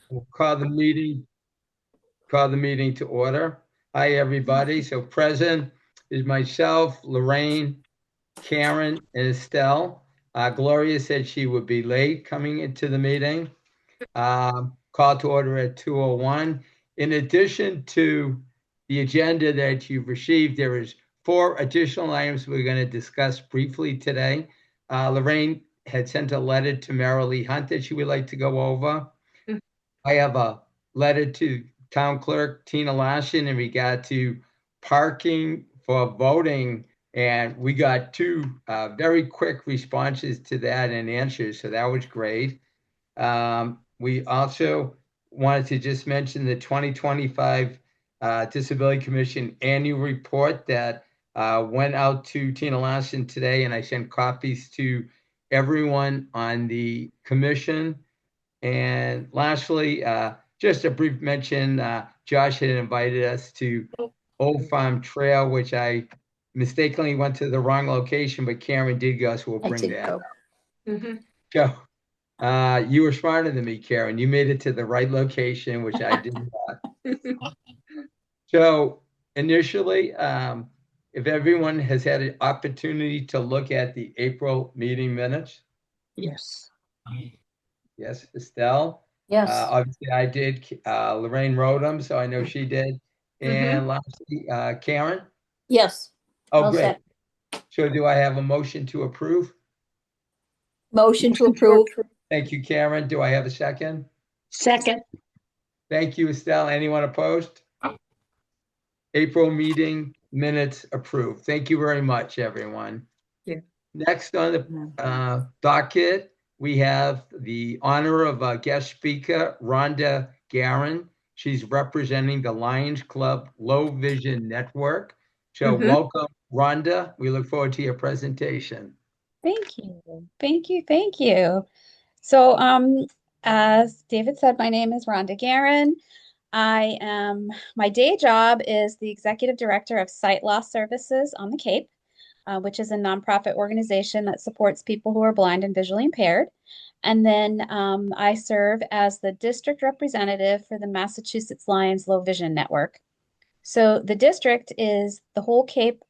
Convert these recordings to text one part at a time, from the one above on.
We'll call the meeting to order. Hi, everybody. So present is myself, Lorraine, Karen, and Estelle. Gloria said she would be late coming into the meeting. Call to order at 2:01. In addition to the agenda that you've received, there is 4 additional items we're going to discuss briefly today. Lorraine had sent a letter to Marilee Hunt that she would like to go over. I have a letter to Town Clerk Tina Lashin in regard to parking for voting, and we got 2 very quick responses to that and answers, so that was great. We also wanted to just mention the 2025 Disability Commission annual report that went out to Tina Lashin today, and I sent copies to everyone on the commission. And lastly, just a brief mention, Josh had invited us to Old Farm Trail, which I mistakenly went to the wrong location, but Karen did go, so we'll I bring did that go. up. So, you were smarter than me, Karen. You made it to the right location, which I did not. So initially, if everyone has had an opportunity to look at the April meeting minutes, Yes. yes, Estelle. Yes. Obviously, I did. Lorraine wrote them, so I know she did. And lastly, Karen. Yes. Oh, All great. set. So do I have a motion to approve? Motion to approve. Thank you, Karen. Do I have a second? Second. Thank you, Estelle. Anyone opposed? April meeting minutes approved. Thank you very much, everyone. Yeah. Next on the docket, we have the honor of a guest speaker, Rhonda Garin. She's representing the Lions Club Low Vision Network. So welcome, Rhonda. We look forward to your presentation. Thank you. Thank you. Thank you. So, as David said, my name is Rhonda Garin. My day job is the executive director of Sight Loss Services on the Cape, which is a nonprofit organization that supports people who are blind and visually impaired. And then I serve as the district representative for the Massachusetts Lions Low Vision Network. So the district is the whole Cape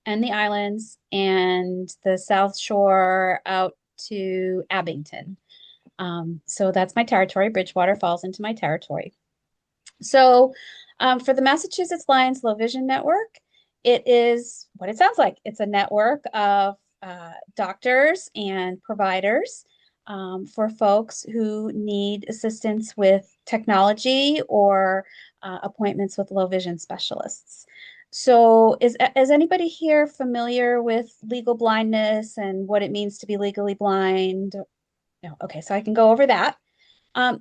and the islands and the South Shore out to Abington. So that's my territory. Bridgewater falls into my territory. So for the Massachusetts Lions Low Vision Network, it is what it sounds like. It's a network of doctors and providers for folks who need assistance with technology or appointments with low vision specialists. So is anybody here familiar with legal blindness and what it means to be legally blind? No. Okay, so I can go over that.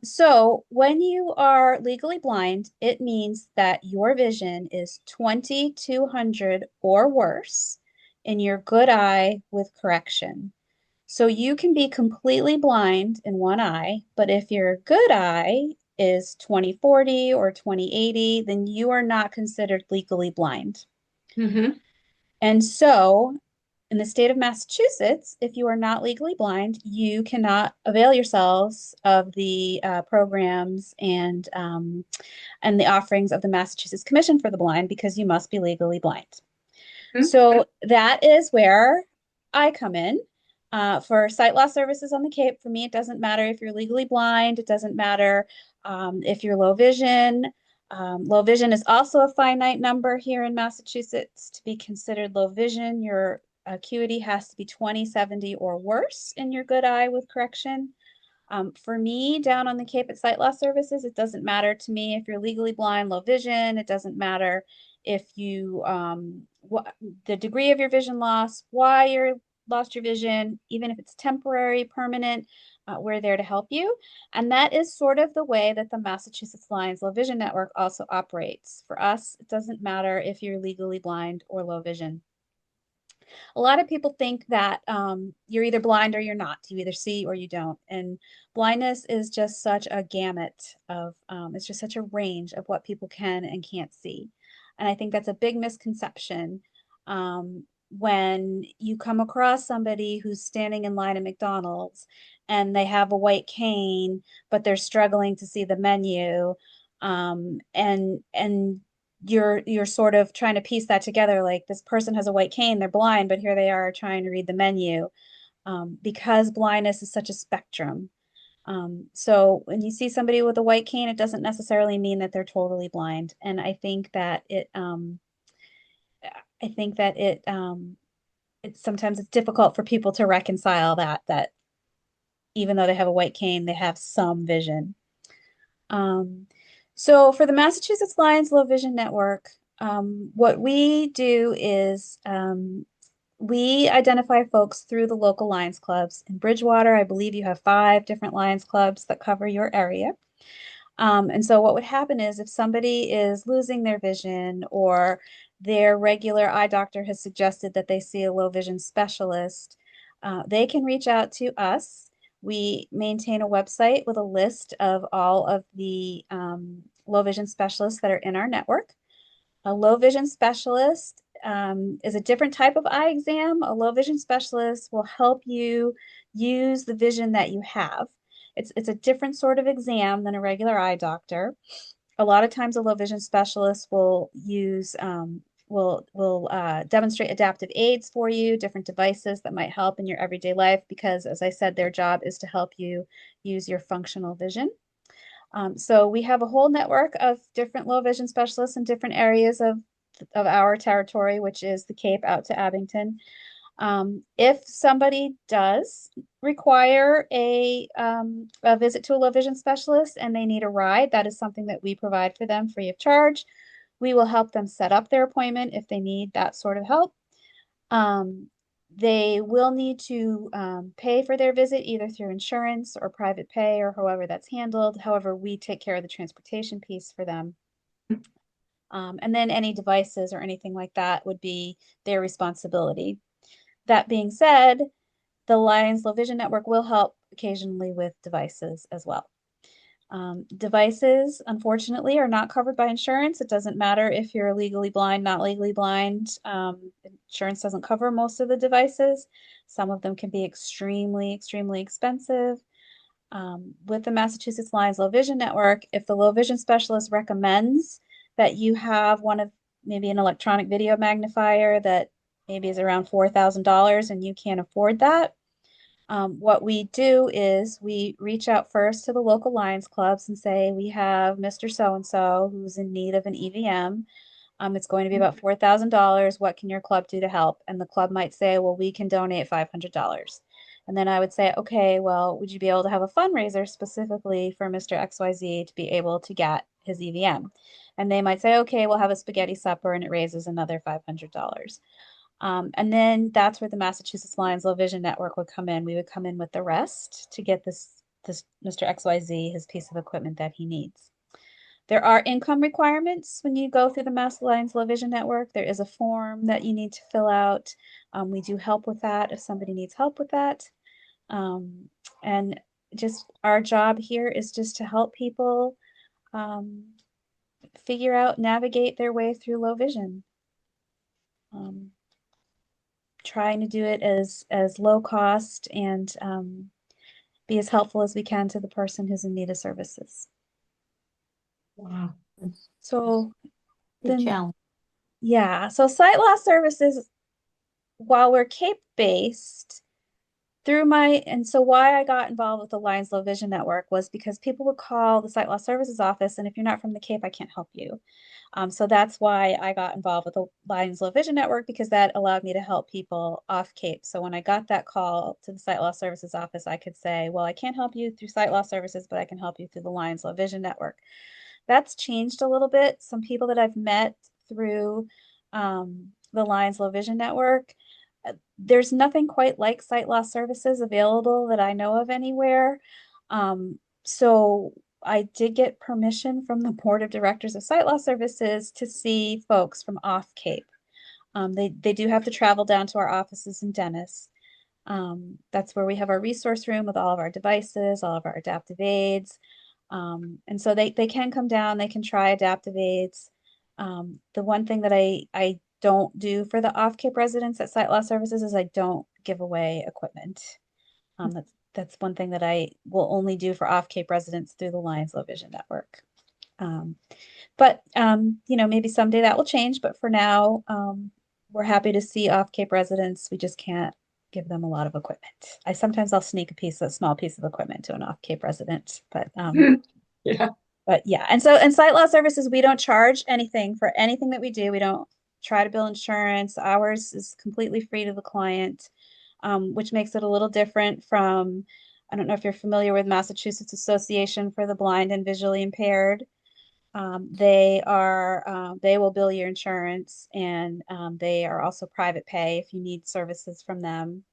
So when you are legally blind, it means that your vision is 20/200 or worse in your good eye with correction. So you can be completely blind in one eye, but if your good eye is 20/40 or 20/80, then you are not considered legally blind. And so in the state of Massachusetts, if you are not legally blind, you cannot avail yourselves of the programs and the offerings of the Massachusetts Commission for the Blind because you must be legally blind. So that is where I come in. For sight loss services on the Cape, for me, it doesn't matter if you're legally blind. It doesn't matter if you're low vision. Low vision is also a finite number here in Massachusetts. To be considered low vision, your acuity has to be 20/70 or worse in your good eye with correction. For me, down on the Cape at Sight Loss Services, it doesn't matter to me if you're legally blind, low vision. It doesn't matter if you, the degree of your vision loss, why you lost your vision, even if it's temporary, permanent, we're there to help you. And that is sort of the way that the Massachusetts Lions Low Vision Network also operates. For us, it doesn't matter if you're legally blind or low vision. A lot of people think that you're either blind or you're not. You either see or you don't. And blindness is just such a gamut of, it's just such a range of what people can and can't see. And I think that's a big misconception. when you come across somebody who's standing in line at McDonald's and they have a white cane, but they're struggling to see the menu, and you're sort of trying to piece that together, like this person has a white cane, they're blind, but here they are trying to read the menu, because blindness is such a spectrum. So when you see somebody with a white cane, it doesn't necessarily mean that they're totally blind. And I think that it's sometimes it's difficult for people to reconcile that even though they have a white cane, they have some vision. Um, so for the Massachusetts Lions Low Vision Network, what we do is we identify folks through the local Lions clubs. In Bridgewater, I believe you have 5 different Lions clubs that cover your area. And so what would happen is if somebody is losing their vision or their regular eye doctor has suggested that they see a low vision specialist, they can reach out to us. We maintain a website with a list of all of the low vision specialists that are in our network. A low vision specialist is a different type of eye exam. A low vision specialist will help you use the vision that you have. It's a different sort of exam than a regular eye doctor. A lot of times, a low vision specialist will use will demonstrate adaptive aids for you, different devices that might help in your everyday life, because, as I said, their job is to help you use your functional vision. So we have a whole network of different low vision specialists in different areas of our territory, which is the Cape out to Abington. If somebody does require a visit to a low vision specialist and they need a ride, that is something that we provide for them free of charge. We will help them set up their appointment if they need that sort of help. They will need to pay for their visit either through insurance or private pay or however that's handled. However, we take care of the transportation piece for them. And then any devices or anything like that would be their responsibility. That being said, the Lions Low Vision Network will help occasionally with devices as well. Devices, unfortunately, are not covered by insurance. It doesn't matter if you're legally blind, not legally blind. Insurance doesn't cover most of the devices. Some of them can be extremely, extremely expensive. With the Massachusetts Lions Low Vision Network, if the low vision specialist recommends that you have one of maybe an electronic video magnifier that maybe is around $4,000 and you can't afford that, what we do is we reach out first to the local Lions clubs and say, we have Mr. So-and-so who's in need of an EVM. It's going to be about $4,000. What can your club do to help? And the club might say, well, we can donate $500. And then I would say, okay, well, would you be able to have a fundraiser specifically for Mr. XYZ to be able to get his EVM? And they might say, okay, we'll have a spaghetti supper and it raises another $500. And then that's where the Massachusetts Lions Low Vision Network would come in. We would come in with the rest to get this Mr. XYZ his piece of equipment that he needs. There are income requirements when you go through the Mass Lions Low Vision Network. There is a form that you need to fill out. We do help with that if somebody needs help with that. And just our job here is just to help people figure out, navigate their way through low vision. Trying to do it as low cost and be as helpful as we can to the person who's in need of services. Wow. So Good then, challenge. yeah, so sight loss services, while we're Cape based, so why I got involved with the Lions Low Vision Network was because people would call the sight loss services office, and if you're not from the Cape, I can't help you. So that's why I got involved with the Lions Low Vision Network, because that allowed me to help people off Cape. So when I got that call to the sight loss services office, I could say, well, I can't help you through sight loss services, but I can help you through the Lions Low Vision Network. That's changed a little bit. Some people that I've met through the Lions Low Vision Network, there's nothing quite like sight loss services available that I know of anywhere. So I did get permission from the board of directors of sight loss services to see folks from off Cape. They do have to travel down to our offices in Dennis. That's where we have our resource room with all of our devices, all of our adaptive aids. And so they can come down, they can try adaptive aids. The one thing that I don't do for the off-Cape residents at Site Loss Services is I don't give away equipment. That's one thing that I will only do for off-Cape residents through the Lions Low Vision Network. But maybe someday that will change. But for now, we're happy to see off-Cape residents. We just can't give them a lot of equipment. I'll sneak a small piece of equipment to an off-Cape resident, but Yeah. but yeah. And so in Site Loss Services, we don't charge anything for anything that we do. We don't try to bill insurance. Ours is completely free to the client, which makes it a little different from, I don't know if you're familiar with Massachusetts Association for the Blind and Visually Impaired. They will bill your insurance, and they are also private pay if you need services from them.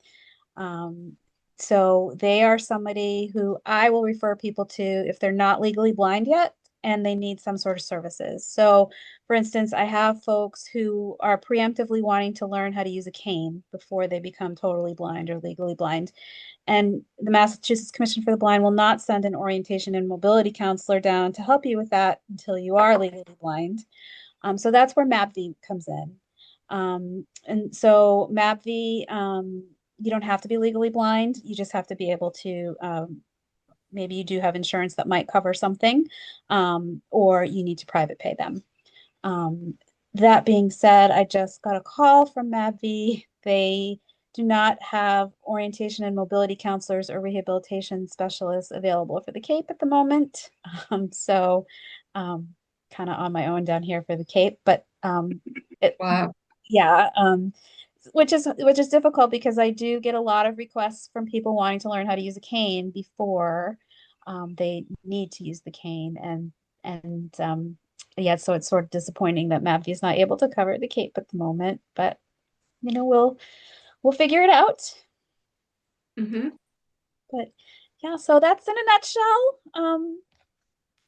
So they are somebody who I will refer people to if they're not legally blind yet and they need some sort of services. So, for instance, I have folks who are preemptively wanting to learn how to use a cane before they become totally blind or legally blind. And the Massachusetts Commission for the Blind will not send an orientation and mobility counselor down to help you with that until you are legally blind. So that's where MAPV comes in. And so MAPV, you don't have to be legally blind. You just have to be able to, maybe you do have insurance that might cover something, or you need to private pay them. That being said, I just got a call from MAPV. They do not have orientation and mobility counselors or rehabilitation specialists available for the Cape at the moment. So kind of on my own down here for the Cape, but Wow. yeah, which is difficult because I do get a lot of requests from people wanting to learn how to use a cane before they need to use the cane, and yeah, so it's sort of disappointing that MAPV is not able to cover the Cape at the moment, but we'll figure it out. Mm-hmm. But yeah, so that's in a nutshell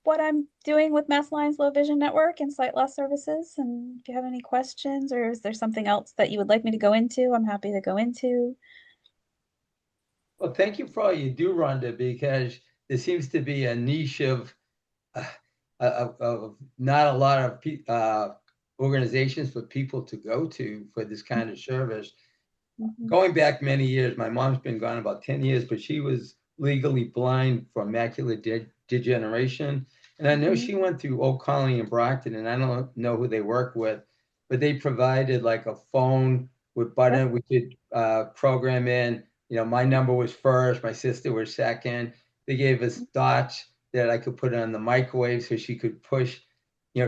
what I'm doing with Mass Lions Low Vision Network and Sight Loss Services. And if you have any questions, or is there something else that you would like me to go into, I'm happy to go into. Well, thank you for all you do, Rhonda, because there seems to be a niche of not a lot of organizations for people to go to for this kind of service. Going back many years, my mom's been gone about 10 years, but she was legally blind from macular degeneration. And I know she went through Old Colony and Brockton, and I don't know who they work with, but they provided like a phone with button we could program in. My number was first, my sister was second. They gave us dots that I could put on the microwave so she could push,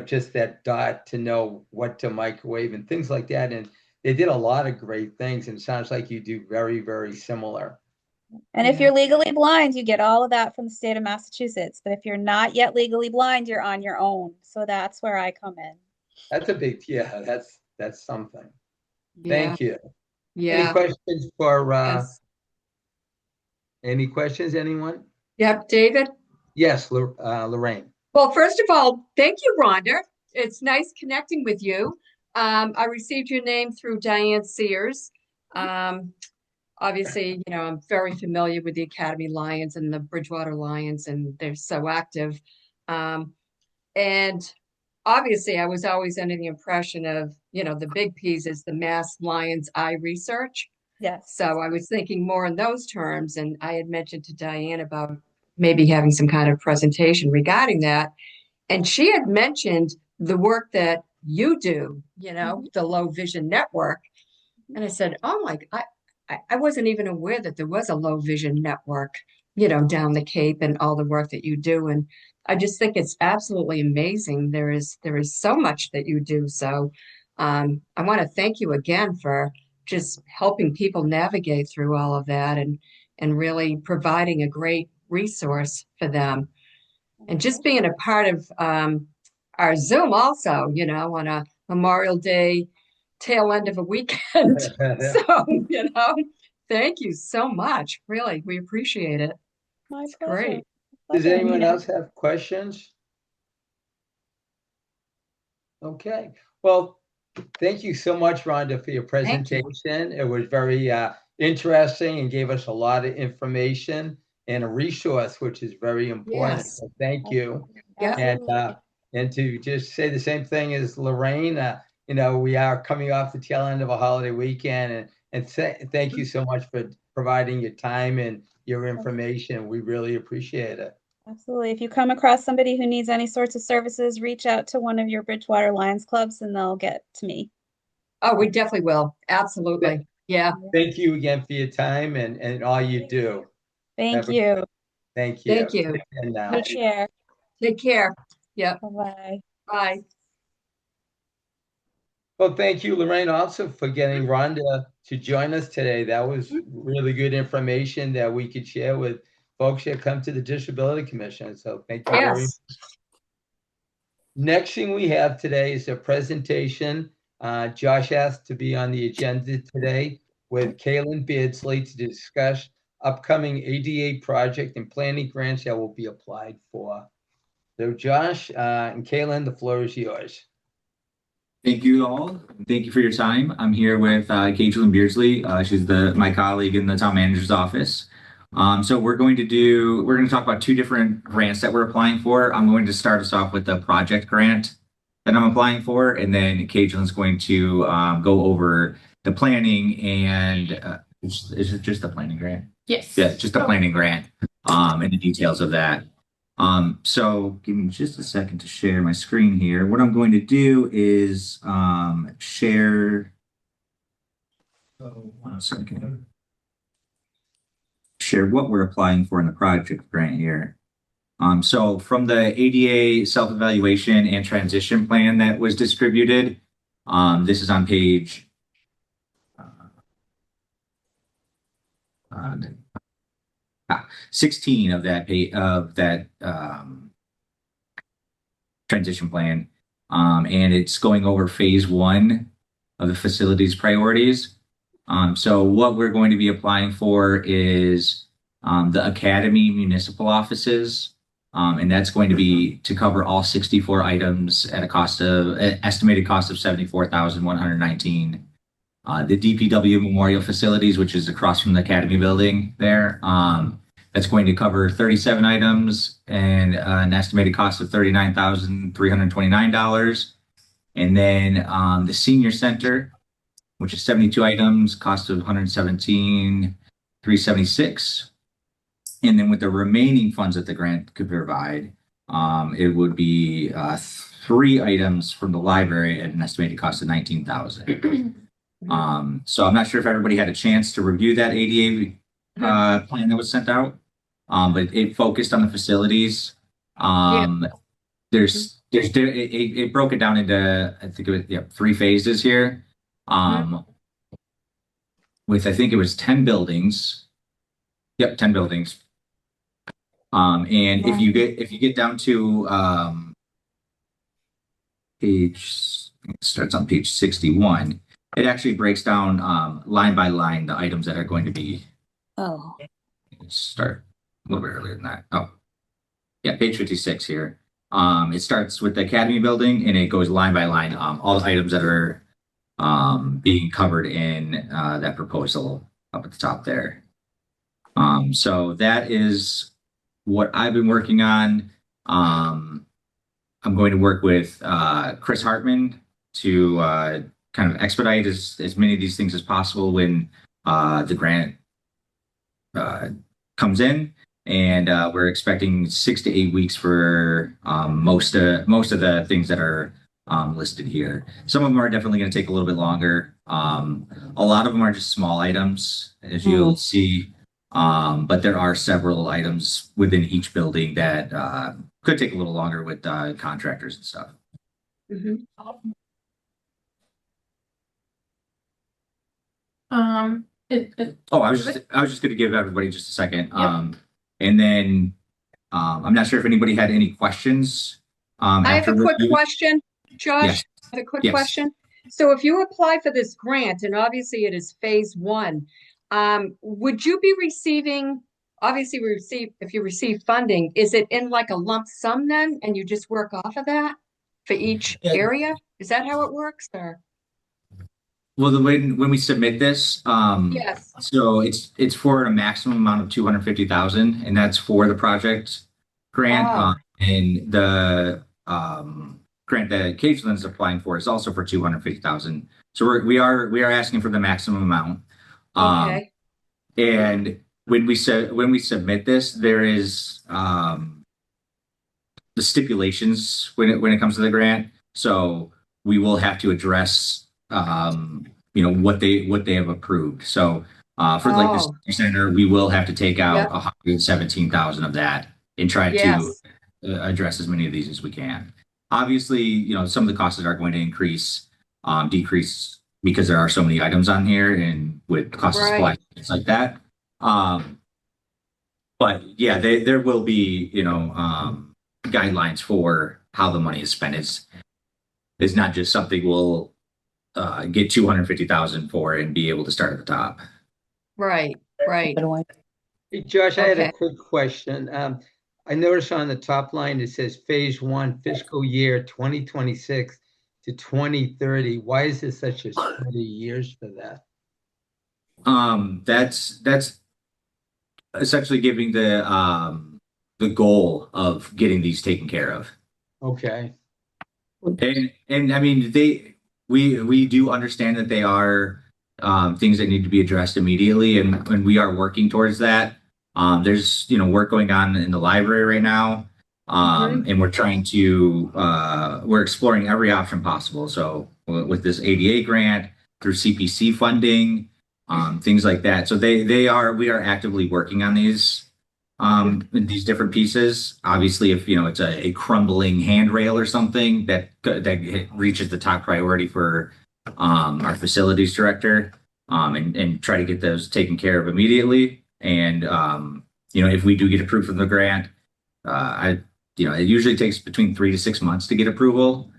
just that dot to know what to microwave and things like that. And they did a lot of great things, and it sounds like you do very, very similar. And if you're legally blind, you get all of that from the state of Massachusetts. But if you're not yet legally blind, you're on your own. So that's where I come in. That's a big, that's something. Yeah. Thank you. Yeah. Any questions for, Yes. any questions, anyone? Yep, David? Yes, Lorraine. Well, first of all, thank you, Rhonda. It's nice connecting with you. I received your name through Diane Sears. Obviously, I'm very familiar with the Academy Lions and the Bridgewater Lions, and they're so active. And obviously, I was always under the impression of, the big piece is the Mass Lions Eye Research. Yes. So I was thinking more in those terms, and I had mentioned to Diane about maybe having some kind of presentation regarding that. And she had mentioned the work that you do, the Low Vision Network. And I said, oh my, I wasn't even aware that there was a Low Vision Network, down the Cape, and all the work that you do. And I just think it's absolutely amazing. There is so much that you do. So I want to thank you again for just helping people navigate through all of that, and really providing a great resource for them. And just being a part of our Zoom also, on a Memorial Day tail end of a weekend. So, thank you so much. Really, we appreciate it. My It's pleasure. great. Does anyone else have questions? Okay. Well, thank you so much, Rhonda, for your presentation. It was very interesting and gave us a lot of information and a resource, which is very important. Yes. So thank you. Yeah. And to just say the same thing as Lorraine, we are coming off the tail end of a holiday weekend, and thank you so much for providing your time and your information. We really appreciate it. Absolutely. If you come across somebody who needs any sorts of services, reach out to one of your Bridgewater Lions clubs and they'll get to me. Oh, we definitely will. Absolutely. Yeah. Thank you again for your time and all you do. Thank you. Thank you. Thank you. Take care. Take care. Yeah. Bye-bye. Bye. Well, thank you, Lorraine, also for getting Rhonda to join us today. That was really good information that we could share with folks that come to the Disability Commission. So thank you very much. Next thing we have today is a presentation. Josh asked to be on the agenda today with Kaylin Beardsley to discuss upcoming ADA project and planning grants that will be applied for. So Josh and Kaylin, the floor is yours. Thank you all. Thank you for your time. I'm here with Caitlin Beardsley. She's my colleague in the town manager's office. So we're going to talk about two different grants that we're applying for. I'm going to start us off with the project grant that I'm applying for, and then Caitlin's going to go over the planning and is it just the planning grant? Yes. Yeah, just the planning grant and the details of that. So give me just a second to share my screen here. What I'm going to do is share. Oh, 1 second. Share what we're applying for in the project grant here. So from the ADA self-evaluation and transition plan that was distributed, this is on page 16 of that transition plan, and it's going over phase 1 of the facilities priorities. So what we're going to be applying for is the Academy municipal offices, and that's going to be to cover all 64 items at an estimated cost of $74,119. The DPW Memorial Facilities, which is across from the Academy building there, that's going to cover 37 items and an estimated cost of $39,329. And then the Senior Center, which is 72 items, cost of $117,376. And then with the remaining funds that the grant could provide, it would be 3 items from the library at an estimated cost of $19,000. So I'm not sure if everybody had a chance to review that ADA plan that was sent out, but it focused on the facilities. It broke it down into, I think it was 3 phases here, with I think it was 10 buildings. Yep, 10 buildings. And if you get down to it starts on page 61. It actually breaks down line by line the items that are going to be. Oh. Start a little bit earlier than that. Oh, yeah, page 56 here. It starts with the Academy building and it goes line by line. All the items that are being covered in that proposal up at the top there. So that is what I've been working on. I'm going to work with Chris Hartman to kind of expedite as many of these things as possible when the grant comes in, and we're expecting 6 to 8 weeks for most of the things that are listed here. Some of them are definitely going to take a little bit longer. A lot of them are just small items, as you'll see, but there are several items within each building that could take a little longer with contractors and stuff. I was just going to give everybody just a second. Yep. And then I'm not sure if anybody had any questions. I have a quick question, Josh. Yes. I have a quick question. So if you apply for this grant, and obviously it is phase 1, would you be receiving, if you receive funding, is it in like a lump sum then, and you just work off of that for each area? Is that how it works, or? Well, when we submit this, yes. So it's for a maximum amount of $250,000, and that's for the project grant. And the grant that Cageland is applying for is also for 250,000. So we are asking for the maximum amount. Okay. And when we submit this, there is the stipulations when it comes to the grant. So we will have to address what they have approved. So for like Oh. the center, we will have to take out Yep. 117,000 of that and try Yes. to address as many of these as we can. Obviously, some of the costs are going to decrease because there are so many items on here and with cost of supply, Right. things like that. But yeah, there will be, guidelines for how the money is spent. It's not just something we'll get 250,000 for and be able to start at the top. Right. Right. Hey, Josh, I had Okay. a quick question. I noticed on the top line, it says phase one fiscal year 2026 to 2030. Why is there such a 20 years for that? That's essentially giving the goal of getting these taken care of. Okay. And I mean, we do understand that they are things that need to be addressed immediately, and we are working towards that. There's work going on in the library right now, and we're trying to we're exploring every option possible. So with this ADA grant, through CPC funding, things like that. So we are actively working on these different pieces. Obviously, if it's a crumbling handrail or something that reaches the top priority for our facilities director, and try to get those taken care of immediately. And if we do get approved for the grant, it usually takes between 3 to 6 months to get approval.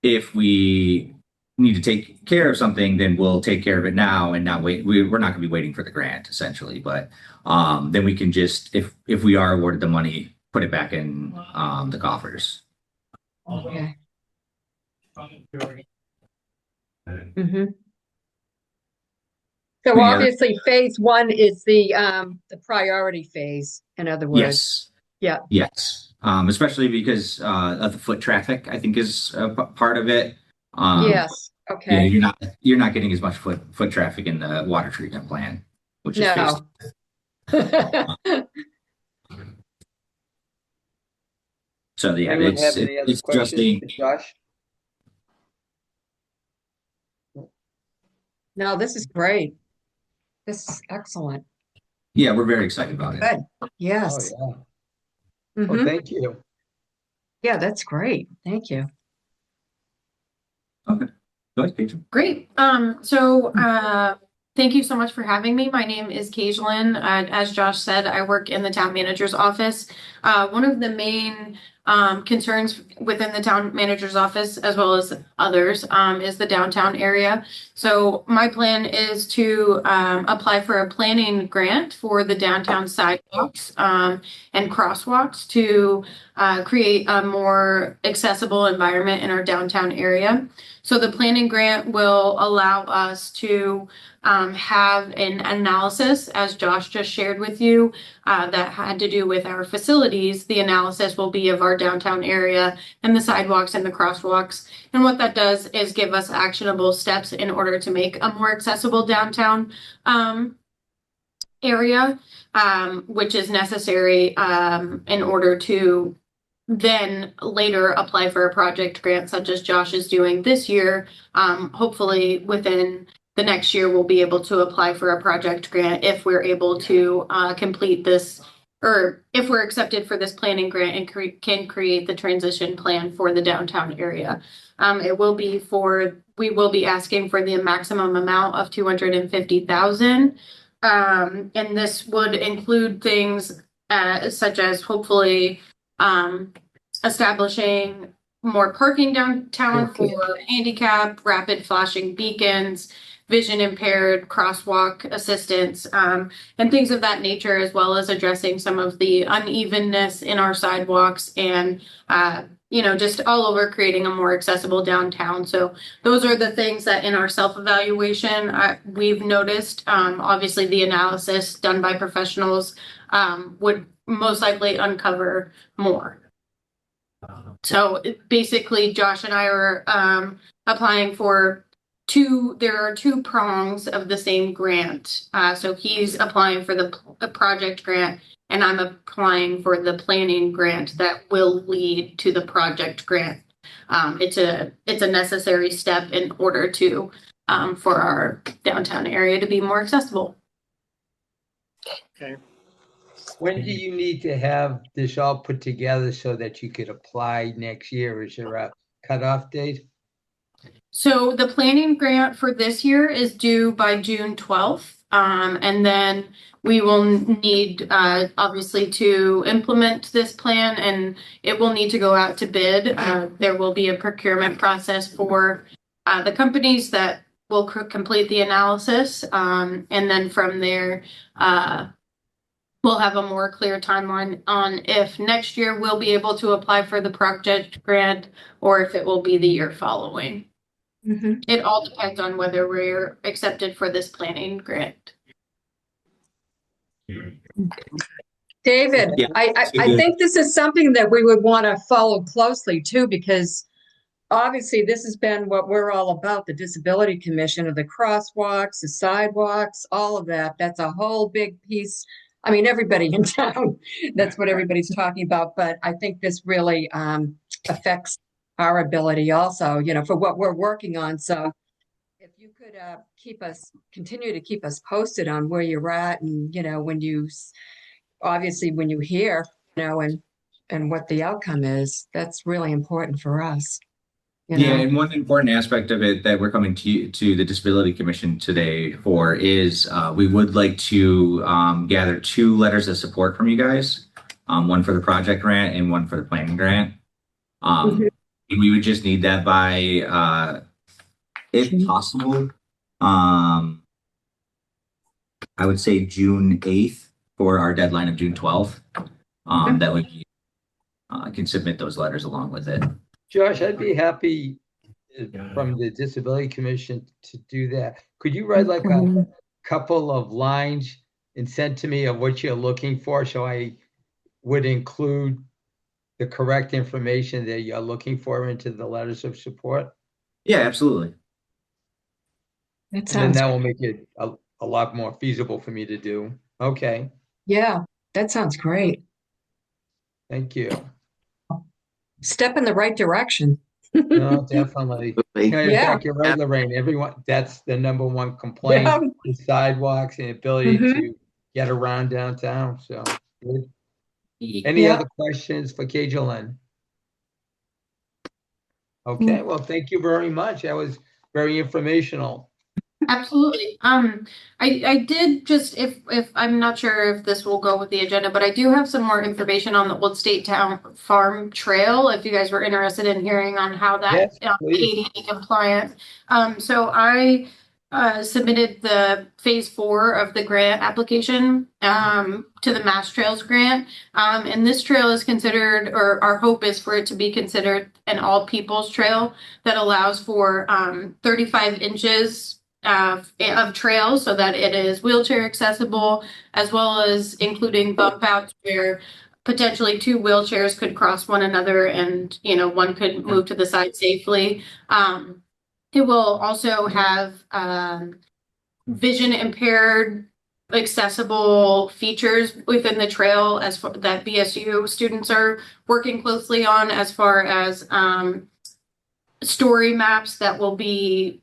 If we need to take care of something, then we'll take care of it now and not wait. We're not going to be waiting for the grant, essentially. But then we can just, if we are awarded the money, put it back in the coffers. Okay. So Any other- obviously, phase one is the priority phase. In other words. Yes. Yeah. Yes. Especially because of the foot traffic, I think is a part of it. Yes. Okay. You're not getting as much foot traffic in the water treatment plant, which is phase No. So yeah, Anyone have any other it's questions just for Josh? No, this is great. This is excellent. yeah, we're very excited about it. Good. Oh, Yes. yeah. Mhm. Well, thank you. Yeah, that's great. Thank you. Okay. Go ahead, Paige. Great. Thank you so much for having me. My name is Cageland. As Josh said, I work in the town manager's office. One of the main concerns within the town manager's office, as well as others, is the downtown area. So my plan is to apply for a planning grant for the downtown sidewalks and crosswalks to create a more accessible environment in our downtown area. So the planning grant will allow us to have an analysis, as Josh just shared with you, that had to do with our facilities. The analysis will be of our downtown area and the sidewalks and the crosswalks. And what that does is give us actionable steps in order to make a more accessible downtown area, which is necessary in order to then later apply for a project grant such as Josh is doing this year. Hopefully within the next year, we'll be able to apply for a project grant if we're able to complete this, or if we're accepted for this planning grant and can create the transition plan for the downtown area. We will be asking for the maximum amount of 250,000. And this would include things such as hopefully establishing more parking downtown for handicap, rapid flashing beacons, vision impaired, crosswalk assistance, and things of that nature, as well as addressing some of the unevenness in our sidewalks and, just all over creating a more accessible downtown. So those are the things that in our self-evaluation, we've noticed. Obviously, the analysis done by professionals would most likely uncover more. So basically, Josh and I are applying for there are two prongs of the same grant. So he's applying for the project grant, and I'm applying for the planning grant that will lead to the project grant. It's a necessary step in order to for our downtown area to be more accessible. Okay. When do you need to have this all put together so that you could apply next year? Is there a cutoff date? So the planning grant for this year is due by June 12th. And then we will need, obviously, to implement this plan, and it will need to go out to bid. There will be a procurement process for the companies that will complete the analysis. And then from there, we'll have a more clear timeline on if next year we'll be able to apply for the project grant or if it will be the year following. Mhm. It all depends on whether we're accepted for this planning grant. David, Yeah. I think this is something that we would want to follow closely too, because obviously this has been what we're all about, the Disability Commission of the crosswalks, the sidewalks, all of that. That's a whole big piece. I mean, everybody in town, that's what everybody's talking about. But I think this really affects our ability also, for what we're working on. So if you could continue to keep us posted on where you're at, and, when you hear, and what the outcome is, that's really important for us. Yeah, and one important aspect of it that we're coming to the Disability Commission today for is we would like to gather 2 letters of support from you guys, one for the project grant and one for the planning grant. And we would just need that by, if possible, I would say June 8th for our deadline of June 12th. That would be, can submit those letters along with it. Josh, I'd be happy from the Disability Commission to do that. Could you write like a couple of lines and send to me of what you're looking for, so I would include the correct information that you're looking for into the letters of support? Yeah, absolutely. That And then sounds, that will make it a lot more feasible for me to do. Okay, yeah, that sounds great. thank you. Step in the right direction. No, definitely. In Yeah. fact, you're right, Lorraine. Everyone, that's the number one complaint, Yeah. the sidewalks and ability Mhm. to get around downtown. So, good. Any Yeah. other questions for Kajolyn? Okay, well, thank you very much. That was very informational. Absolutely. I did just, if I'm not sure if this will go with the agenda, but I do have some more information on the Old State Town Farm Trail, if you guys were interested in hearing on how that Yes, please. ADA compliant. So I submitted the phase 4 of the grant application to the Mass Trails grant. And this trail is considered, or our hope is for it to be considered, an all people's trail that allows for 35 inches of trails so that it is wheelchair accessible, as well as including bump outs where potentially 2 wheelchairs could cross one another and one could move to the side safely. It will also have vision impaired accessible features within the trail that BSU students are working closely on, as far as story maps that will be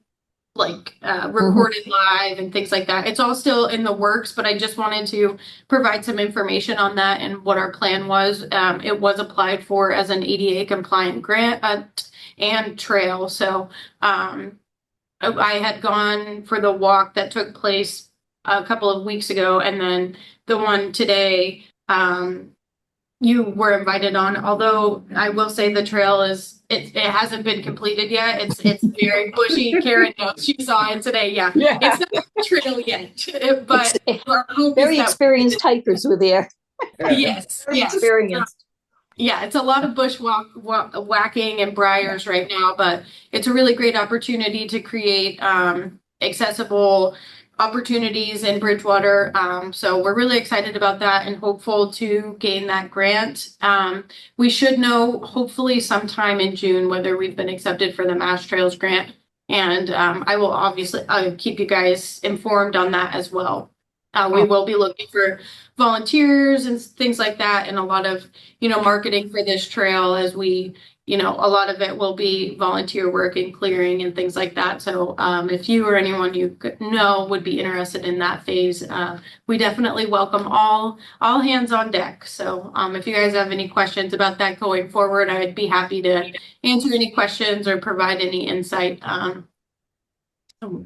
recorded live and things like that. It's all still in the works, but I just wanted to provide some information on that and what our plan was. It was applied for as an ADA compliant grant and trail. So I had gone for the walk that took place a couple of weeks ago, and then the one today you were invited on. Although I will say the trail it hasn't been completed yet. It's very bushy. Karen knows, she saw it today. Yeah. It's not a trail yet, but our hope Very is that experienced hikers were there. yes, yes. Experienced. Yeah, it's a lot of bush whacking and briars right now, but it's a really great opportunity to create accessible opportunities in Bridgewater. So we're really excited about that and hopeful to gain that grant. We should know hopefully sometime in June whether we've been accepted for the Mass Trails grant. And I will obviously keep you guys informed on that as well. We will be looking for volunteers and things like that, and a lot of, marketing for this trail as we, a lot of it will be volunteer work and clearing and things like that. So if you or anyone you know would be interested in that phase, we definitely welcome all hands on deck. So if you guys have any questions about that going forward, I'd be happy to answer any questions or provide any insight.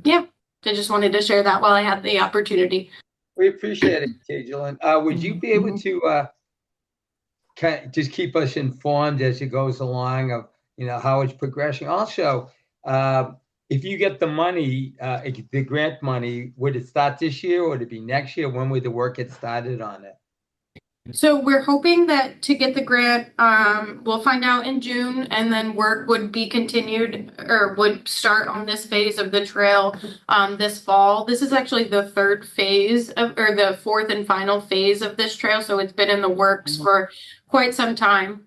Yeah, I just wanted to share that while I had the opportunity. We appreciate it, Kajalyn. Would you be able to just keep us informed as it goes along of, how it's progressing? Also, if you get the money, the grant money, would it start this year or would it be next year? When would the work get started on it? So we're hoping that to get the grant, we'll find out in June, and then work would be continued or would start on this phase of the trail this fall. This is actually the third phase or the fourth and final phase of this trail. So it's been in the works for quite some time.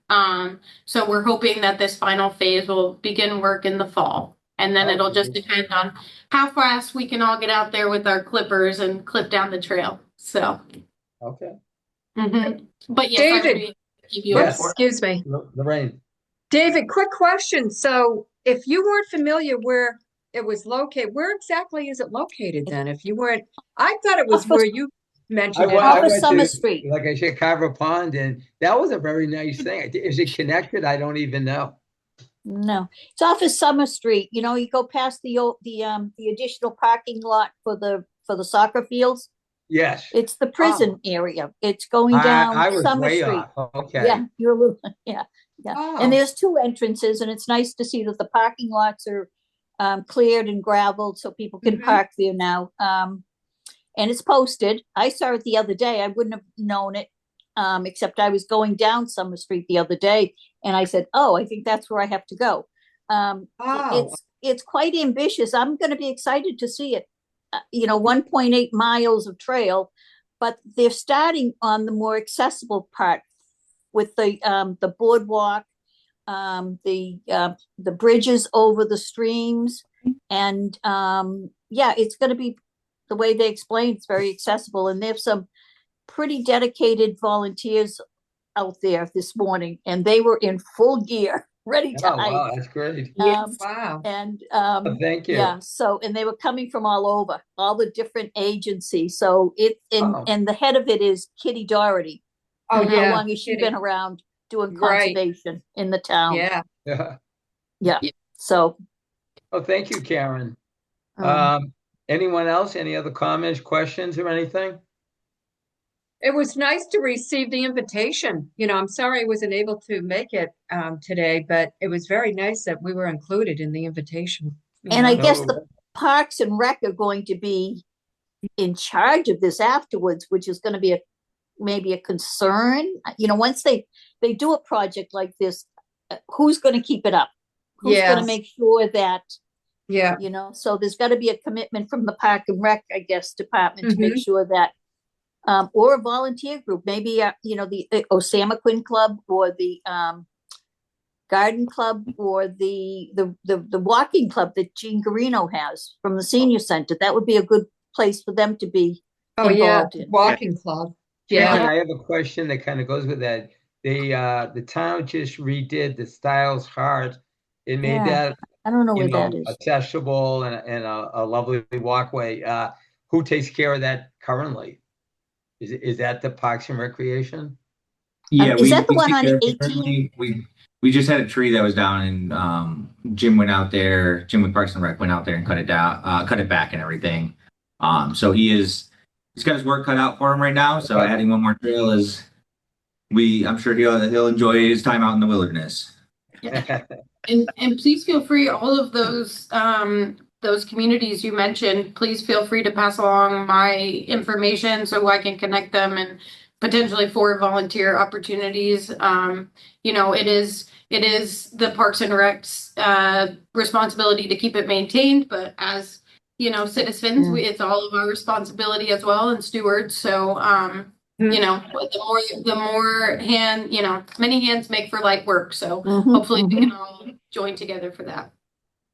So we're hoping that this final phase will begin work in the fall. And then it'll just depend on how fast we can all get out there with our clippers and clip down the trail. So. Okay. Mm-hmm. But yes, David, excuse me. Lorraine. David, quick question. So if you weren't familiar where it was located, where exactly is it located then? If you weren't, I thought it was where you mentioned it. Off of Summer Street. Like I said, Carver Pond, and that was a very nice thing. Is it connected? I don't even know. No, it's off of Summer Street. You go past the additional parking lot for the soccer fields. Yes. It's the prison area. It's going down I was Summer way Street. off. Okay. Yeah, you're a little, yeah. Oh. And there's two entrances, and it's nice to see that the parking lots are cleared and gravelled so people can park there now. And it's posted. I saw it the other day. I wouldn't have known it, except I was going down Summer Street the other day, and I said, "Oh, I think that's where I have to go." It's quite ambitious. I'm going to be excited to see it. 1.8 miles of trail, but they're starting on the more accessible part with the boardwalk, the bridges over the streams, and it's going to be the way they explain. It's very accessible, and they have some pretty dedicated volunteers out there this morning, and they were in full gear, ready to hike. Wow, that's great. Wow. And thank you. yeah, and they were coming from all over, all the different agencies. So and the head of it is Kitty Doherty. Oh, and yeah. How long has she been around doing Right. conservation in the town? Yeah. Yeah. So. Oh, thank you, Karen. Anyone else? Any other comments, questions, or anything? It was nice to receive the invitation. I'm sorry I wasn't able to make it today, but it was very nice that we were included in the invitation. And I guess the Parks and Rec are going to be in charge of this afterwards, which is going to be maybe a concern. Once they do a project like this, who's going to keep it up? Who's going to make sure that, so there's got to be a commitment from the Park and Rec, I guess, department to make sure that, or a volunteer group, maybe, the Osamaquin Club or the Garden Club or the walking club that Jean Garino has from the senior center. That would be a good place for them to be involved in. Walking club. Yeah, I have a question that kind of goes with that. The town just redid the Styles Heart. It made that I don't know where that is. accessible and a lovely walkway. Who takes care of that currently? Is that the Parks and Recreation? Yeah, is that the one on 18? We just had a tree that was down, and Jim went out there. Jim with Parks and Rec went out there and cut it down, cut it back, and everything. So he's got his work cut out for him right now. So adding one more trail I'm sure he'll enjoy his time out in the wilderness. Yeah. And please feel free, all of those communities you mentioned, please feel free to pass along my information so I can connect them and potentially for volunteer opportunities. It is the Parks and Rec's responsibility to keep it maintained, but as citizens. Yeah. It's all of our responsibility as well and stewards. So, the more many hands make for light work. So hopefully we can all join together for that.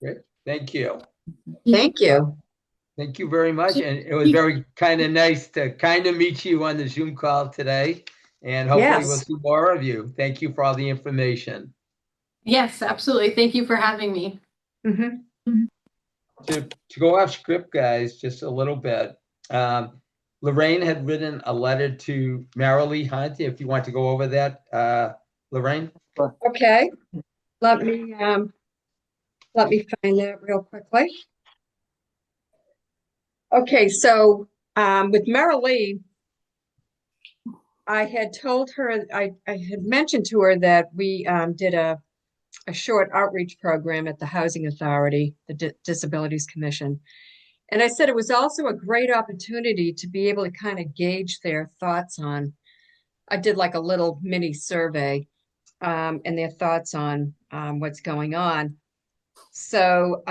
Great. Thank you. Thank you. Thank you very much. And it was very kind of nice to kind of meet you on the Zoom call today. And hopefully we'll Yes. see more of you. Thank you for all the information. Yes, absolutely. Thank you for having me. Mhm. To go off script, guys, just a little bit. Lorraine had written a letter to Marilee Hunt. If you want to go over that, Lorraine. Okay. Let me find that real quickly. Okay, so with Marilee, I had told her, I had mentioned to her that we did a short outreach program at the Housing Authority, the Disabilities Commission. And I said it was also a great opportunity to be able to kind of gauge their thoughts on, I did like a little mini survey and their thoughts on what's going on. So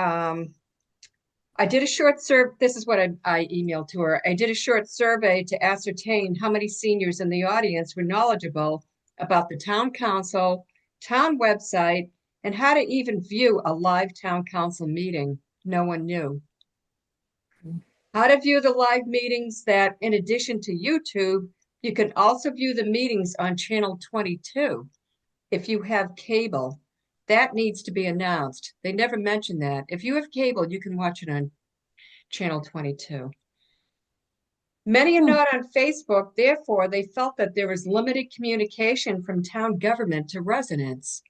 I did a short survey. This is what I emailed to her. I did a short survey to ascertain how many seniors in the audience were knowledgeable about the town council, town website, and how to even view a live town council meeting. No one knew. How to view the live meetings that, in addition to YouTube, you can also view the meetings on channel 22. If you have cable, that needs to be announced. They never mention that. If you have cable, you can watch it on channel 22. Many are not on Facebook, therefore they felt that there was limited communication from town government to residents.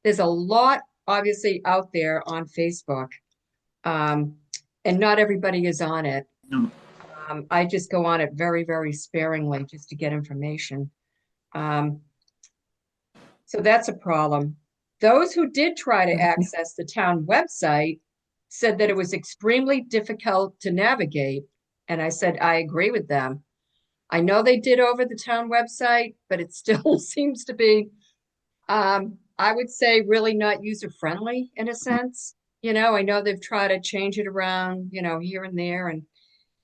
There's a lot obviously out there on Facebook, and not everybody is on it. No. I just go on it very, very sparingly just to get information. So that's a problem. Those who did try to access the town website said that it was extremely difficult to navigate. And I said, I agree with them. I know they did over the town website, but it still seems to be, I would say, really not user-friendly in a sense. I know they've tried to change it around, here and there. And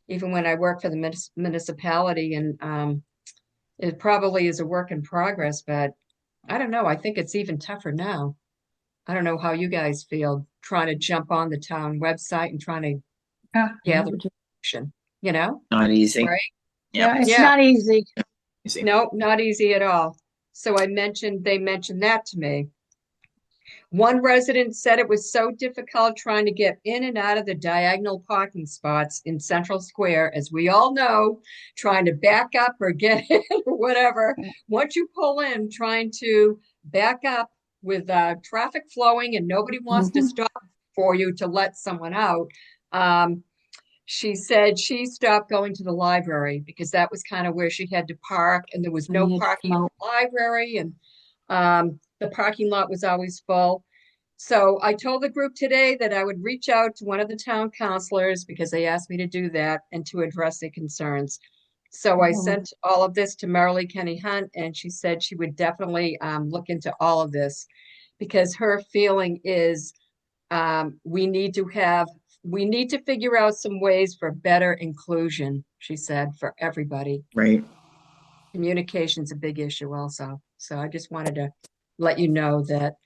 even when I work for the municipality, and it probably is a work in progress, but I don't know. I think it's even tougher now. I don't know how you guys feel trying to jump on the town website and trying to gather information, Not easy. Right? Yeah. It's Yeah. not easy. No, not easy at all. So they mentioned that to me. One resident said it was so difficult trying to get in and out of the diagonal parking spots in Central Square, as we all know, trying to back up or get in or whatever. Once you pull in, trying to back up with traffic flowing and nobody wants to stop for you to let someone out. She said she stopped going to the library because that was kind of where she had to park, and there was no parking in the library, and the parking lot was always full. So I told the group today that I would reach out to one of the town councilors because they asked me to do that and to address their concerns. So I sent all of this to Marilee Kenny Hunt, and she said she would definitely look into all of this because her feeling is we need to figure out some ways for better inclusion, she said, for everybody. Right. Communication's a big issue also. So I just wanted to let you know that,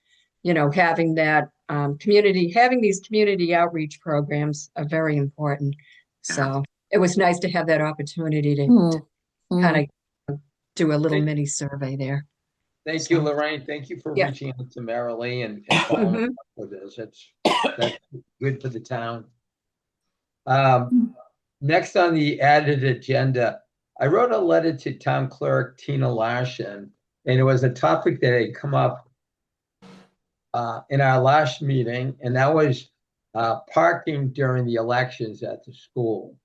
having that having these community outreach programs are very important. So it was nice to have that opportunity to kind of do a little mini survey there. Thank you, Lorraine. Thank you for Yeah. reaching out to Marilee and following up with this. That's good for the town. Next on the added agenda, I wrote a letter to Town Clerk Tina Larson, and it was a topic that had come up in our last meeting, and that was parking during the elections at the school.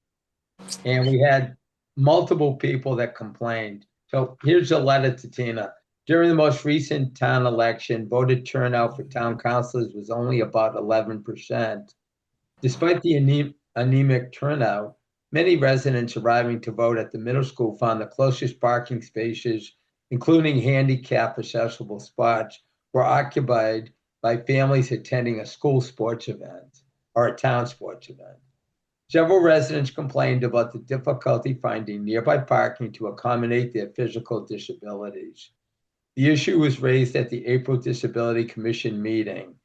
And we had multiple people that complained. So here's a letter to Tina. During the most recent town election, voter turnout for town councilors was only about 11%. Despite the anemic turnout, many residents arriving to vote at the middle school found the closest parking spaces, including handicap accessible spots, were occupied by families attending a school sports event or a town sports event. Several residents complained about the difficulty finding nearby parking to accommodate their physical disabilities. The issue was raised at the April Disability Commission meeting.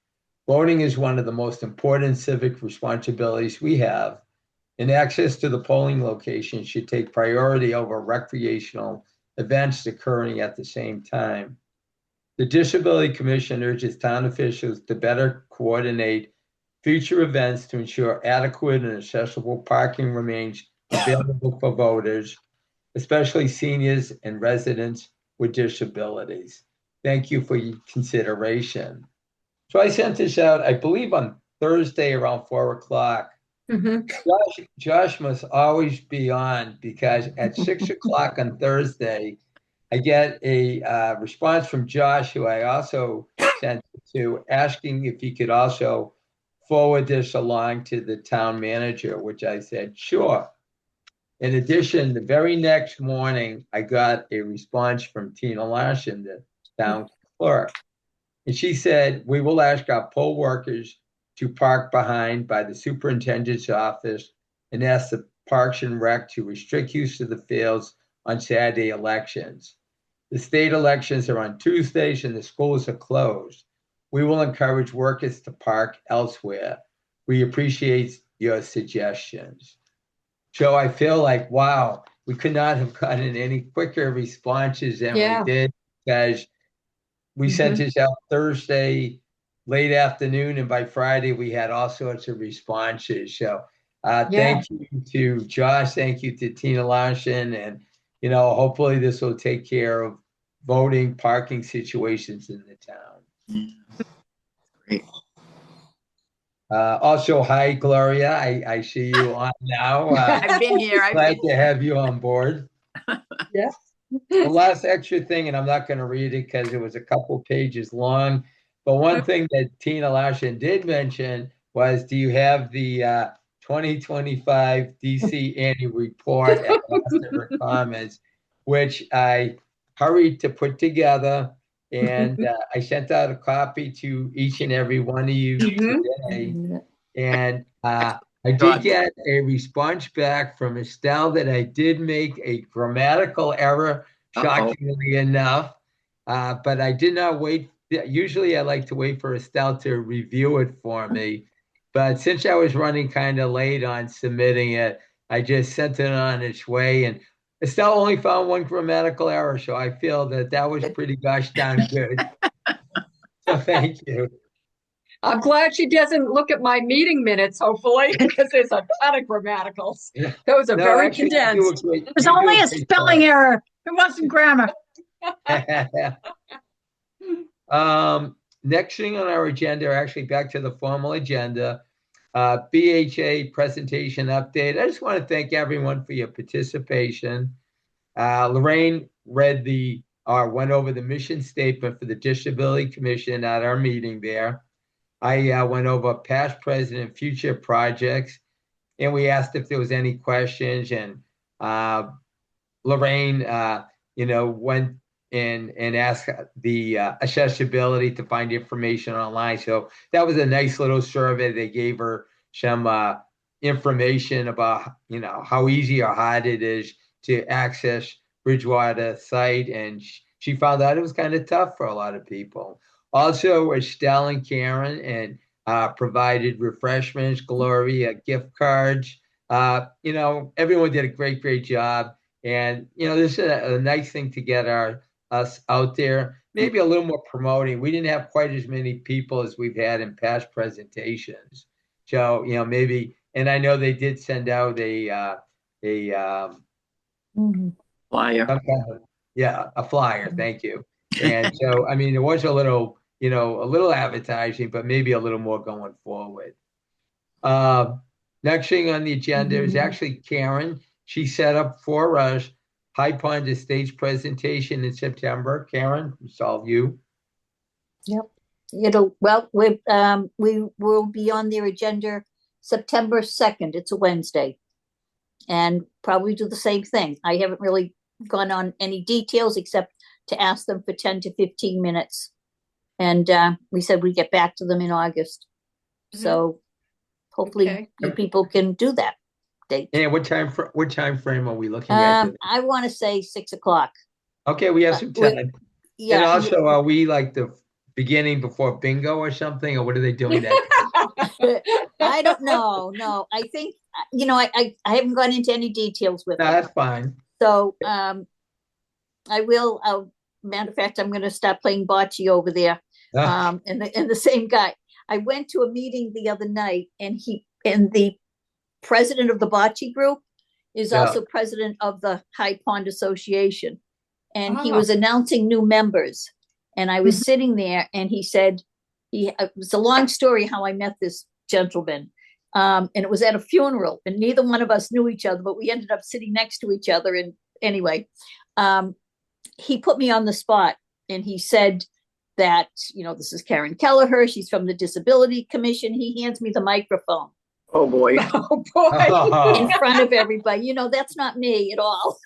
Voting is one of the most important civic responsibilities we have, and access to the polling location should take priority over recreational events occurring at the same time. The Disability Commission urges town officials to better coordinate future events to ensure adequate and accessible parking remains available for voters, especially seniors and residents with disabilities. Thank you for your consideration. So I sent this out, I believe on Thursday around 4 o'clock. Mhm. Josh must always be on because at 6 o'clock on Thursday, I get a response from Josh, who I also sent to, asking if he could also forward this along to the town manager, which I said, sure. In addition, the very next morning, I got a response from Tina Larson, the town clerk. And she said, we will ask our poll workers to park behind by the superintendent's office and ask the Parks and Rec to restrict use of the fields on Saturday elections. The state elections are on Tuesdays and the schools are closed. We will encourage workers to park elsewhere. We appreciate your suggestions. So I feel like, wow, we could not have gotten any quicker responses than Yeah. we did, because we sent this out Thursday late afternoon, and by Friday we had all sorts of responses. So thank you to Josh, thank you to Tina Larson, and hopefully this will take care of voting parking situations in the town. Great. Also, hi, Gloria. I see you on now. I've been here. Glad to have you on board. Yes. The last extra thing, and I'm not going to read it because it was a couple pages long, but one thing that Tina Larson did mention was, do you have the 2025 DC annual report at the last of her comments, which I hurried to put together, and I sent out a copy to each and every one of you today. And I did get a response back from Estelle that I did make a grammatical error, shockingly enough, but I did not wait. Usually I like to wait for Estelle to review it for me, but since I was running kind of late on submitting it, I just sent it on its way, and Estelle only found one grammatical error, so I feel that was pretty gosh darn good. So thank you. I'm glad she doesn't look at my meeting minutes, hopefully, because there's a ton of grammaticals. Those are very actually, condensed. It was only a spelling error. It wasn't grammar. Next thing on our agenda, actually back to the formal agenda, BHA presentation update. I just want to thank everyone for your participation. Lorraine went over the mission statement for the Disability Commission at our meeting there. I went over past, present, and future projects, and we asked if there was any questions. And Lorraine, went in and asked the accessibility to find information online. So that was a nice little survey. They gave her some information about, how easy or hard it is to access Bridgewater site, and she found out it was kind of tough for a lot of people. Also, Estelle and Karen and provided refreshments, Gloria, gift cards. Everyone did a great job. And, this is a nice thing to get us out there, maybe a little more promoting. We didn't have quite as many people as we've had in past presentations. So, maybe, and I know they did send out a Flyer. A flyer. Thank you. And so, it was a little advertising, but maybe a little more going forward. Next thing on the agenda is actually Karen. She set up for us High Pond Estates presentation in September. Karen, it's all you. Yep. We will be on their agenda September 2nd. It's a Wednesday. And probably do the same thing. I haven't really gone on any details except to ask them for 10 to 15 minutes. And we said we'd get back to them in August. So hopefully you people can do that. date. And what time frame are we looking at? I want to say 6 o'clock. Okay, we have some time. And Yeah. also, are we like the beginning before bingo or something, or what are they doing that? I don't know. No, I think, I haven't gone into any details with No, it. that's fine. So, I will, matter of fact, I'm going to start playing bocce over there. And the same guy. I went to a meeting the other night, and the president of the bocce group is Yeah. also president of the High Pond Association. And he Ah. was announcing new members. And I was sitting there, and he said, it was a long story how I met this gentleman. And it was at a funeral, and neither one of us knew each other, but we ended up sitting next to each other. And anyway, he put me on the spot, and he said that, this is Karen Kelleher. She's from the Disability Commission. He hands me the microphone Oh, boy. Oh, boy. in front of everybody. That's not me at all.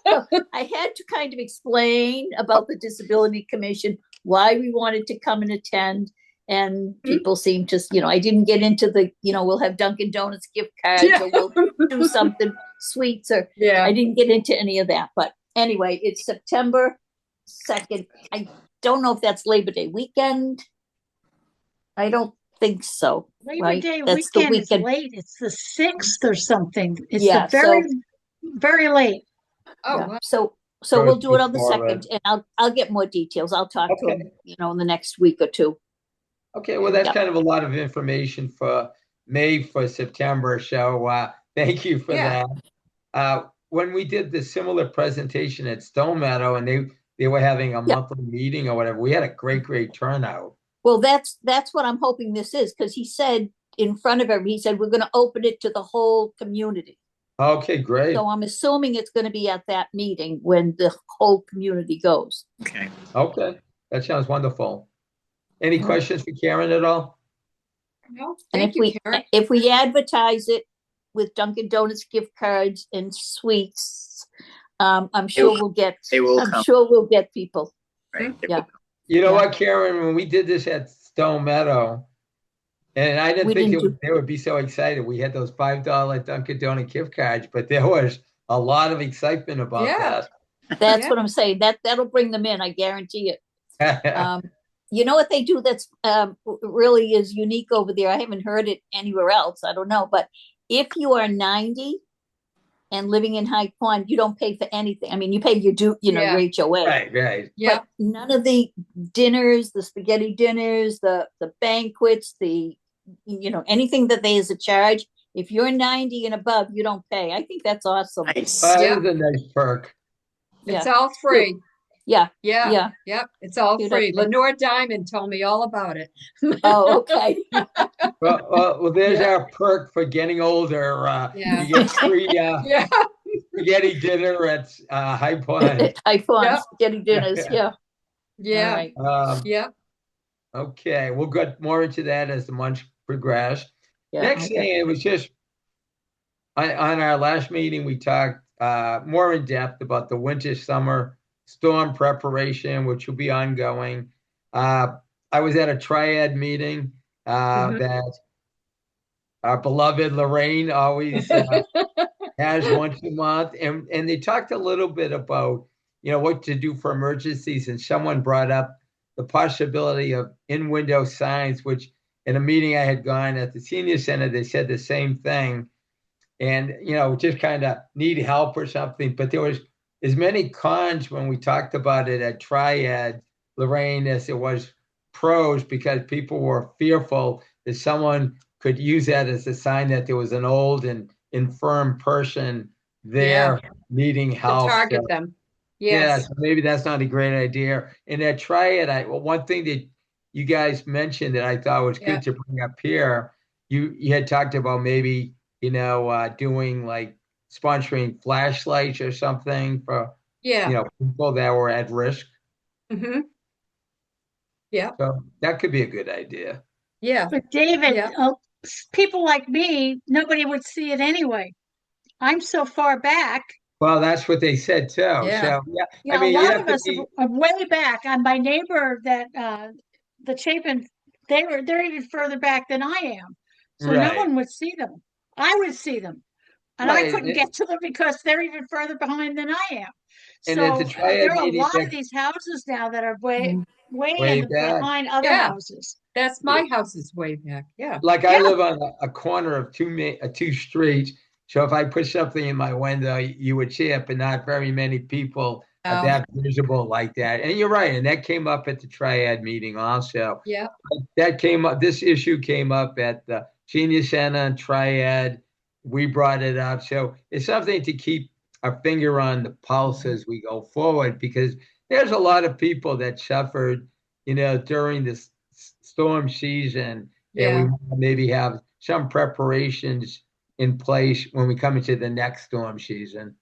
So I had to kind of explain about the Disability Commission, why we wanted to come and attend. And people seemed to, I didn't get into the, we'll have Dunkin' Donuts gift cards, or we'll do something sweets, or Yeah. I didn't get into any of that. But anyway, it's September 2nd. I don't know if that's Labor Day weekend. I don't think so. Labor Right? Day That's the weekend is weekend. late. It's the 6th or something. It's Yeah, very, very late. Oh, Yeah. wow. So So we'll it's do it on the before, 2nd, and I'll get more details. I'll talk to Okay. him, in the next week or two. Okay, well, that's Yeah. kind of a lot of information for May for September. So thank you for Yeah. that. When we did the similar presentation at Stone Meadow, and they were having a Yeah. monthly meeting or whatever, we had a great turnout. Well, that's what I'm hoping this is, because he said in front of everybody, he said, we're going to open it to the whole community. Okay, great. So I'm assuming it's going to be at that meeting when the whole community goes. Okay. Okay, that sounds wonderful. Any Yeah. questions for Karen at all? No, And thank you, Karen. if we advertise it with Dunkin' Donuts gift cards and sweets, I'm sure we'll get. They will I'm come. sure we'll get people. Right. They Yeah. will come. You know Yeah. what, Karen, when we did this at Stone Meadow, and I didn't We think didn't they would be so excited. We had those $5 Dunkin' Donut gift cards, but there was a lot of excitement about Yeah. That's Yeah. what I'm saying. That'll bring them in. I guarantee it. that. You know what they do that's really is unique over there? I haven't heard it anywhere else. I don't know. But if you are 90 and living in High Pond, you don't pay for anything. I mean, you pay your Yeah. your HOA. Right. Yeah. But none of the dinners, the spaghetti dinners, the banquets, anything that there is a charge. If you're 90 and above, you don't pay. I think that's awesome. Nice. That Yeah. is a nice perk. It's Yeah. all free. Yeah. Yeah. Yeah. Yep. It's all You free. don't- Lenore Diamond told me all about it. Oh, okay. Well, there's Yeah. our perk for getting older. Yeah. You get free Yeah. spaghetti dinner at High Pond. High Pond Yep. spaghetti dinners. Yeah. Yeah. All right. Yeah. Okay, we'll get more into that as the months progress. Yeah. Next okay. thing, it was just on our last meeting, we talked more in depth about the winter summer storm preparation, which will be ongoing. I was at a triad meeting Mhm. that our beloved Lorraine always has once a month, and they talked a little bit about what to do for emergencies, and someone brought up the possibility of in-window signs, which in a meeting I had gone at the senior center, they said the same thing, and just kind of need help or something. But there was as many cons when we talked about it at Triad, Lorraine, as there was pros, because people were fearful that someone could use that as a sign that there was an old and infirm person there needing To help. target So, them. yeah, Yes. so maybe that's not a great idea. And at Triad, one thing that you guys mentioned that I thought was Yeah. good to bring up here, you had talked about maybe doing like sponsoring flashlights or something for Yeah. people that were at risk. Mm-hmm. Yeah. So that could be a good idea. Yeah. But David, Yeah. people like me, nobody would see it anyway. I'm so far back. Well, that's what they said too. Yeah. So yeah, Yeah, I mean, a you lot have of to us be, are way back. And my neighbor that the Chapin, they're even further back than I am. So no Right. one would see them. I would see them. And I Right, couldn't get to them because they're even further behind than I am. and at So the there Triad are a meeting, lot of these houses now that are way, Mhm. way way back. behind other Yeah. houses. That's my house is way back. Yeah. Like I Yeah. live on a corner of two streets. So if I put something in my window, you would see it, but not very many people are Oh. that visible like that. And you're right. And that came up at the Triad meeting also. Yeah. That came up, this issue came up at the Senior Center and Triad. We brought it up. So it's something to keep our finger on the pulse as we go forward, because there's a lot of people that suffered, during this storm season. Yeah. And we maybe have some preparations in place when we come into the next storm season.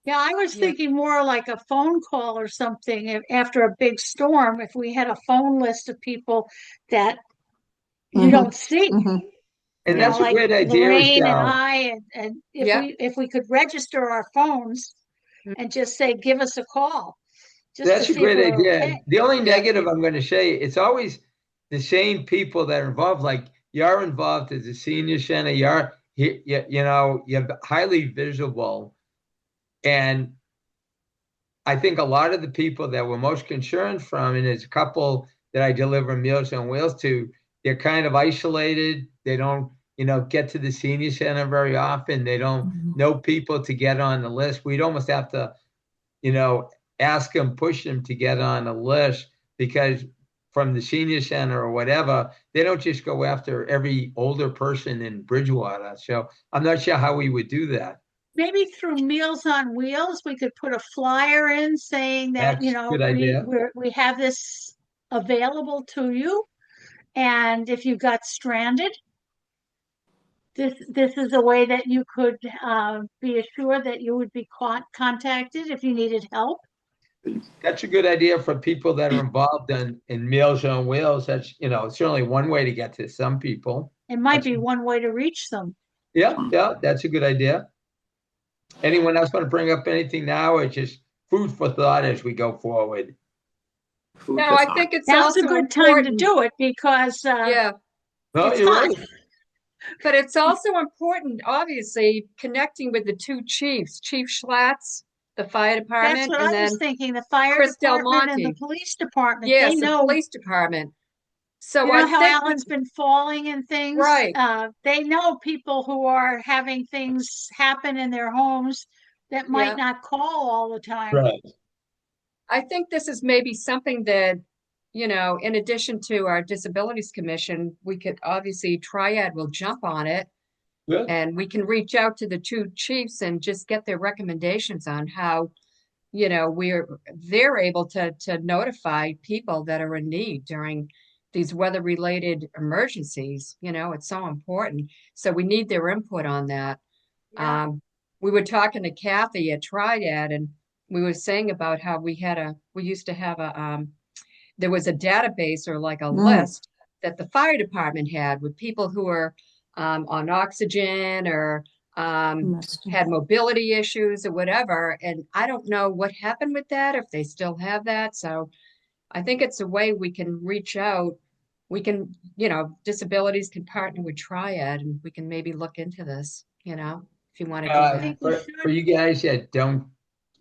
Yeah, I was Yeah. thinking more like a phone call or something after a big storm, if we had a phone list of people that you Mhm. don't see. Mhm. And You know, that's a like great idea, Lorraine and Rochelle. I, and Yeah. if we could register our phones and just say, give us a call, just to That's a see if great we're idea. okay. The only Yeah. negative I'm going to say, it's always the same people that are involved. Like you're involved as a senior center, you're highly visible. And I think a lot of the people that we're most concerned from, and there's a couple that I deliver Meals on Wheels to, they're kind of isolated. They don't, get to the senior center very often. They don't know people to get on the list. We'd almost have to, ask them, push them to get on a list, because from the senior center or whatever, they don't just go after every older person in Bridgewater. So I'm not sure how we would do that. Maybe through Meals on Wheels, we could put a flyer in saying that, That's a good idea. we have this available to you. And if you got stranded, this is a way that you could be assured that you would be contacted if you needed help. That's a good idea for people that are involved in Meals on Wheels. That's, certainly one way to get to some people. It might be one way to reach them. Yeah, that's a good idea. Anyone else want to bring up anything now, or just food for thought as we go forward? Food No, for I thought. think it's Now's a also good time to important. do it because Yeah. No, it's you're hot. right. But it's also important, obviously, connecting with the two chiefs, Chief Schlatt's, the fire That's department, what and I was then thinking. The fire Chris Del department and the Monte. police department, Yes, they the know. police department. So You I know how think Alan's been falling and things? Right. They know people who are having things happen in their homes that Yeah. might not call all the time. Right. I think this is maybe something that, in addition to our Disabilities Commission, we could obviously Triad will jump on it, Good. and we can reach out to the two chiefs and just get their recommendations on how, they're able to notify people that are in need during these weather-related emergencies. It's so important. So we need their input on that. Yeah. We were talking to Kathy at Triad, and we were saying about how we used to have there was a database or like a list that the fire department had with people who were on oxygen or had mobility issues or whatever. And I don't know what happened with that, if they still have that. So I think it's a way we can reach out. We can, disabilities can partner with Triad, and we can maybe look into this, if you want to do I that. think we For should. you guys that don't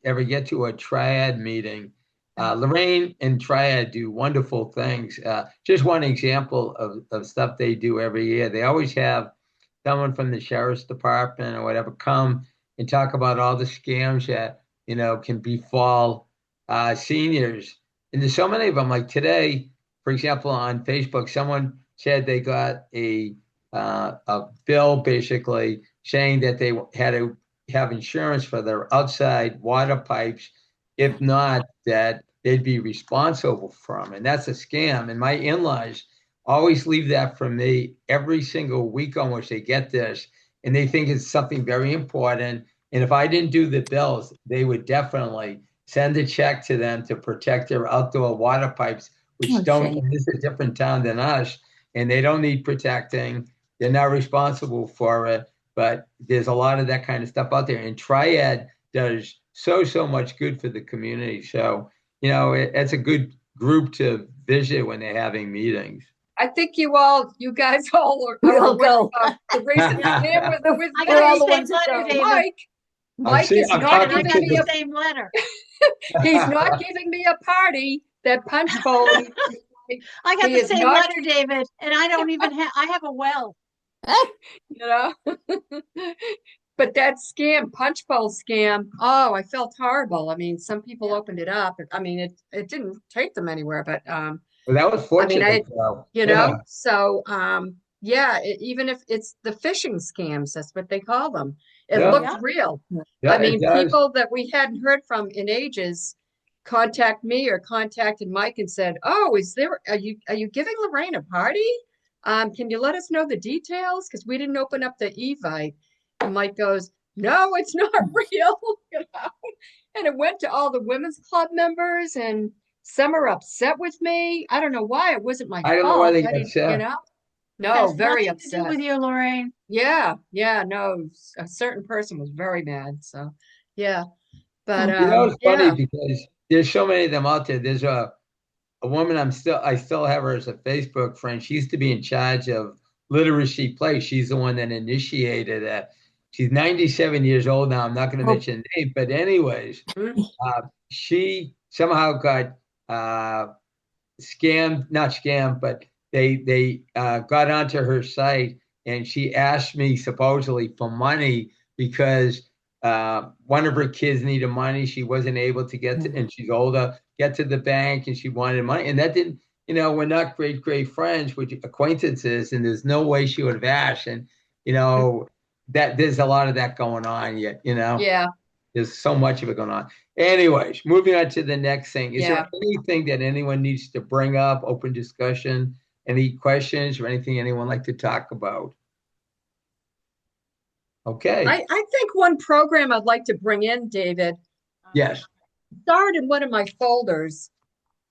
ever get to a Triad meeting, Lorraine and Triad do wonderful things. Just one example of stuff they do every year. They always have someone from the sheriff's department or whatever come and talk about all the scams that, can befall seniors. And there's so many of them. Like today, for example, on Facebook, someone said they got a bill basically saying that they had to have insurance for their outside water pipes. If not, that they'd be responsible for them. And that's a scam. And my in-laws always leave that for me every single week on which they get this. And they think it's something very important. And if I didn't do the bills, they would definitely send a check to them to protect their outdoor water pipes, which this is a different town than us, and they don't need protecting. They're not responsible for it. But there's a lot of that kind of stuff out there. And Triad does so much good for the community. So, it's a good group to visit when they're having meetings. I think you guys all are We all aware go. of the recent scam with I We're all got the the ones same that letter, go. David. Mike. Mike is I'm not talking I giving got me the a same letter. he's not giving me a party. That punch bowl. I got He the is same not- letter, David, and I don't even have, I have a well. You know. But that scam, punch bowl scam, oh, I felt horrible. I mean, some people opened it up. I mean, it didn't take them anywhere, but Well, that was I mean, fortunate. though. you Yeah. know, so yeah, even if it's the phishing scams, that's what they call them. It Yeah. looked Yeah. real. Yeah, I it mean, does. people that we hadn't heard from in ages contact me or contacted Mike and said, "Oh, are you giving Lorraine a party? Can you let us know the details? Because we didn't open up the Evite." And Mike goes, "No, it's not real," you know. And it went to all the women's club members, and some are upset with me. I don't know why. It wasn't my I don't know why fault. they I got didn't, you upset. know. It No, has very nothing to do upset. with you, Lorraine. Yeah, no, a certain person was very mad. So, yeah, but You know, it's funny yeah. because there's so many of them out there. There's a woman I still have her as a Facebook friend. She used to be in charge of Literacy Place. She's the one that initiated that. She's 97 years old now. I'm not going to Oh. mention the name, but anyways, Mm. she somehow got scammed, not scammed, but they got onto her site and she asked me supposedly for money because one of her kids needed money. She wasn't able to get to, and she's older, get to the bank, and she wanted money. And that didn't, we're not great friends, with acquaintances, and there's no way she would have asked. And, that there's a lot of that going on yet, Yeah. There's so much of it going on. Anyways, moving on to the next thing. Is Yeah. there anything that anyone needs to bring up, open discussion, any questions or anything anyone like to talk about? Okay. I think one program I'd like to bring in, David, Yes. started in one of my folders.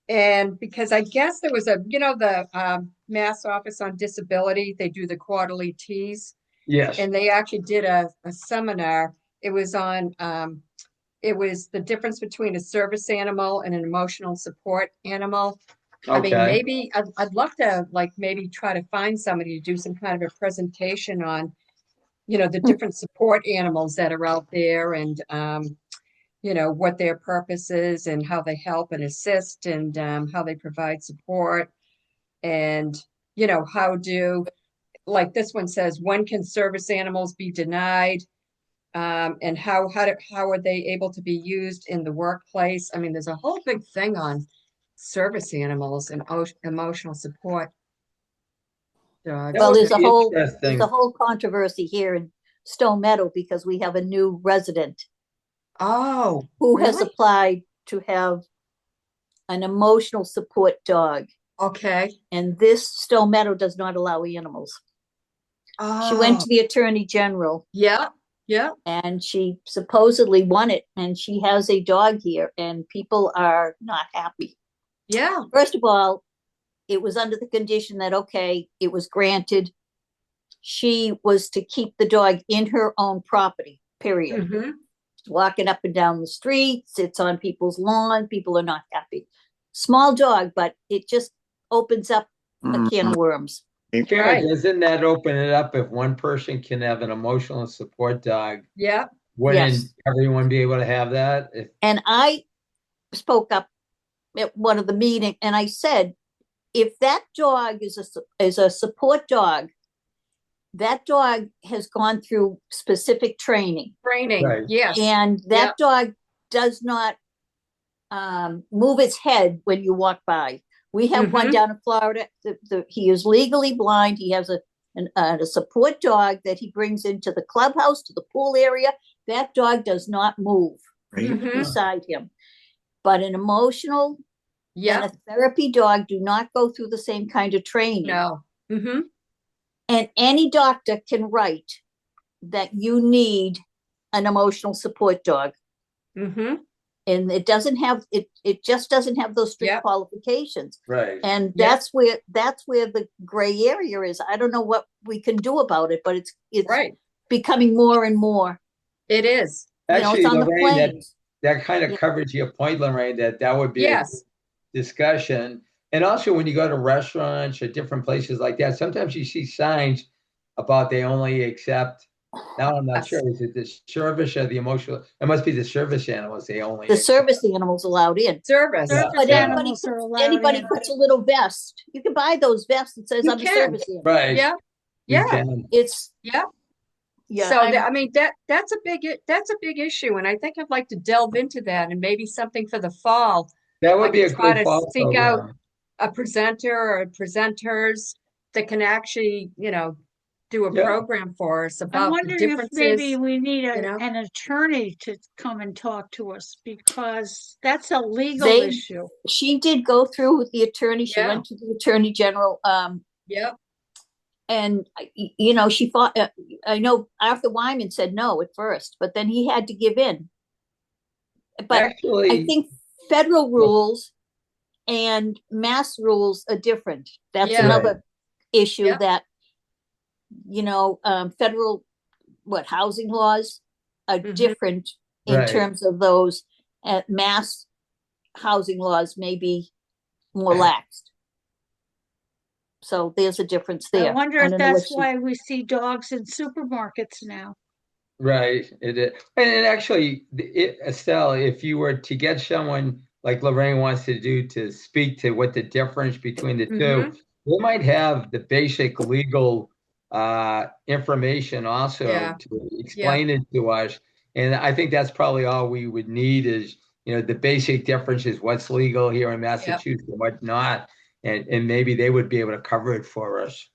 And because I guess there was the Mass Office on Disability, they do the quarterly teas. Yes. And they actually did a seminar. It was on, it was the difference between a service animal and an emotional support animal. I mean, Okay. maybe I'd love to maybe try to find somebody to do some kind of a presentation on, the different support animals that are out there and, what their purpose is and how they help and assist and how they provide support. And, how do, like this one says, when can service animals be denied? And how are they able to be used in the workplace? I mean, there's a whole big thing on service animals and emotional support dogs. That Well, would there's a be whole interesting. controversy here in Stone Meadow because we have a new resident Oh, who has really? applied to have an emotional support dog. Okay. And this Stone Meadow does not allow animals. She went Oh, to the Attorney General yeah, and she supposedly won it, and she has a dog here, and people are not happy. yeah. First of all, it was under the condition that, okay, it was granted. She was to keep the dog in her own property, period. Mhm. Walking up and down the streets, it's on people's lawn, people are not happy. Small dog, but it just opens up a can of worms. Karen, Right. doesn't that open it up if one person can have an emotional support dog? Yeah. Wouldn't Yes. everyone be able to have that? And I spoke up at one of the meeting and I said, if that dog is a support dog, that dog has gone through specific training, Training. Right. Yes. and that Yep. dog does not move its head when you walk by. We have one Mhm. down in Florida. He is legally blind. He has a support dog that he brings into the clubhouse, to the pool area. That dog does not move Mhm. beside him. But an emotional and Yeah. a therapy dog do not go through the same kind of training. No. Mm-hmm. And any doctor can write that you need an emotional support dog. Mm-hmm. And it doesn't have it just doesn't have those strict Yep. qualifications. Right. And Yep. that's where the gray area is. I don't know what we can do about it, but it's Right. becoming more and more. It is. Actually, it's on the Lorraine, planes. that kind of Yeah. covers your point, Lorraine, that would be a Yes. discussion And also when you go to restaurants or different places like that, sometimes you see signs about they only accept, now I'm not sure, is it the service or the emotional? It must be the service animals they only The accept. service animals allowed in. Service. Yeah. Service But Yeah. animals are allowed anybody in. puts a little vest. You can buy those vests that says You I'm a can. service animal. Right. Yeah, You yeah, can. It's yeah. yeah. So I'm- I mean that's a big issue, and I think I'd like to delve into that and maybe something for the fall. That I would be a could try good to fall seek out program. a presenter or presenters that can actually, do a Yeah. program for us I'm about the wondering if maybe differences. we need you know? an attorney to come and talk to us because that's a legal They- issue. she did go through with the attorney. She Yeah. went to the attorney general. Yep. And she fought. I know Arthur Wyman said no at first, but then he had to give in. But Actually, I think federal rules and mass rules are different. That's Yeah. another issue Yep. that, federal, housing laws are Mhm. different in Right. terms of those. Mass housing laws may be more laxed. So there's a difference there. I wonder I if don't know that's what she- why we see dogs in supermarkets now. right, it is. And actually, Estelle, if you were to get someone like Lorraine wants to do to speak to what the difference between the two, Mhm. they might have the basic legal information also Yeah. to explain it to us. And I think that's probably all we would need is, the basic differences, what's legal here in Massachusetts and what's not. And maybe they would be able to cover it for us.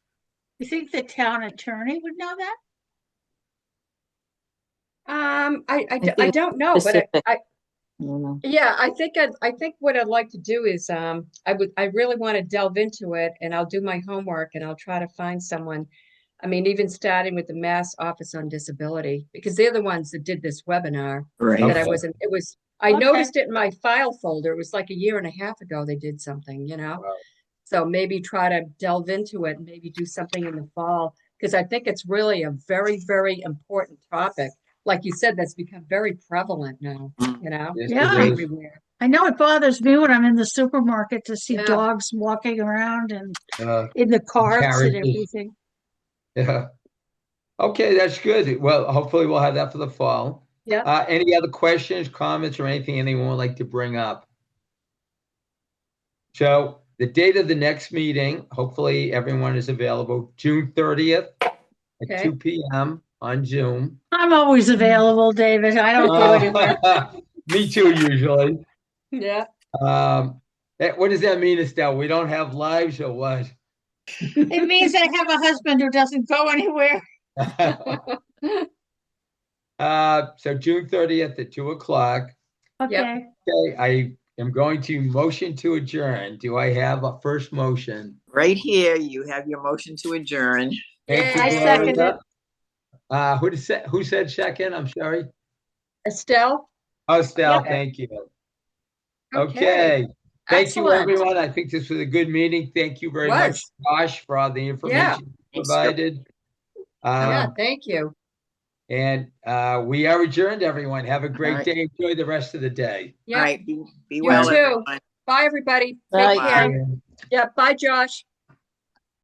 You think the town attorney would know that? I think don't know, but specific. I I don't know. yeah, I think what I'd like to do is I really want to delve into it, and I'll do my homework and I'll try to find someone. I mean, even starting with the Mass Office on Disability, because they're the ones that did this webinar Right. that I Okay. wasn't, I Okay. noticed it in my file folder. It was like a year and a half ago they did something, Wow. So maybe try to delve into it and maybe do something in the fall, because I think it's really a very, very important topic. Like you said, that's become very prevalent now, Yes, Yeah. it is. everywhere. I know it bothers me when I'm in the supermarket to see Yeah. dogs walking around and Uh, in the carts and carriages. everything. Yeah. Okay, that's good. Well, hopefully we'll have that for the fall. Yeah. Any other questions, comments, or anything anyone would like to bring up? So the date of the next meeting, hopefully everyone is available, June 30th at Okay. 2 p.m. on Zoom. I'm always available, David. I don't go anywhere. Me too, usually. Yeah. What does that mean, Estelle? We don't have lives or what? It means I have a husband who doesn't go anywhere. So June 30th at 2 o'clock. Okay. Okay, I am going to motion to adjourn. Do I have a first motion? Right here, you have your motion to adjourn. Thank you, I second Gloria. Who said second? I'm sorry. Estelle? Oh, Estelle, Yep. thank you. Okay. Thank you, Excellent. everyone. I think this was a good meeting. Thank you very much, Josh, for all the information you Thanks, provided. Yeah, thank you. And we are adjourned, everyone. Have a great All right. day. Enjoy the rest of the day. All Yeah. right, be You well, too. everyone. Bye, everybody. Bye. Take care. Yeah, bye, Josh.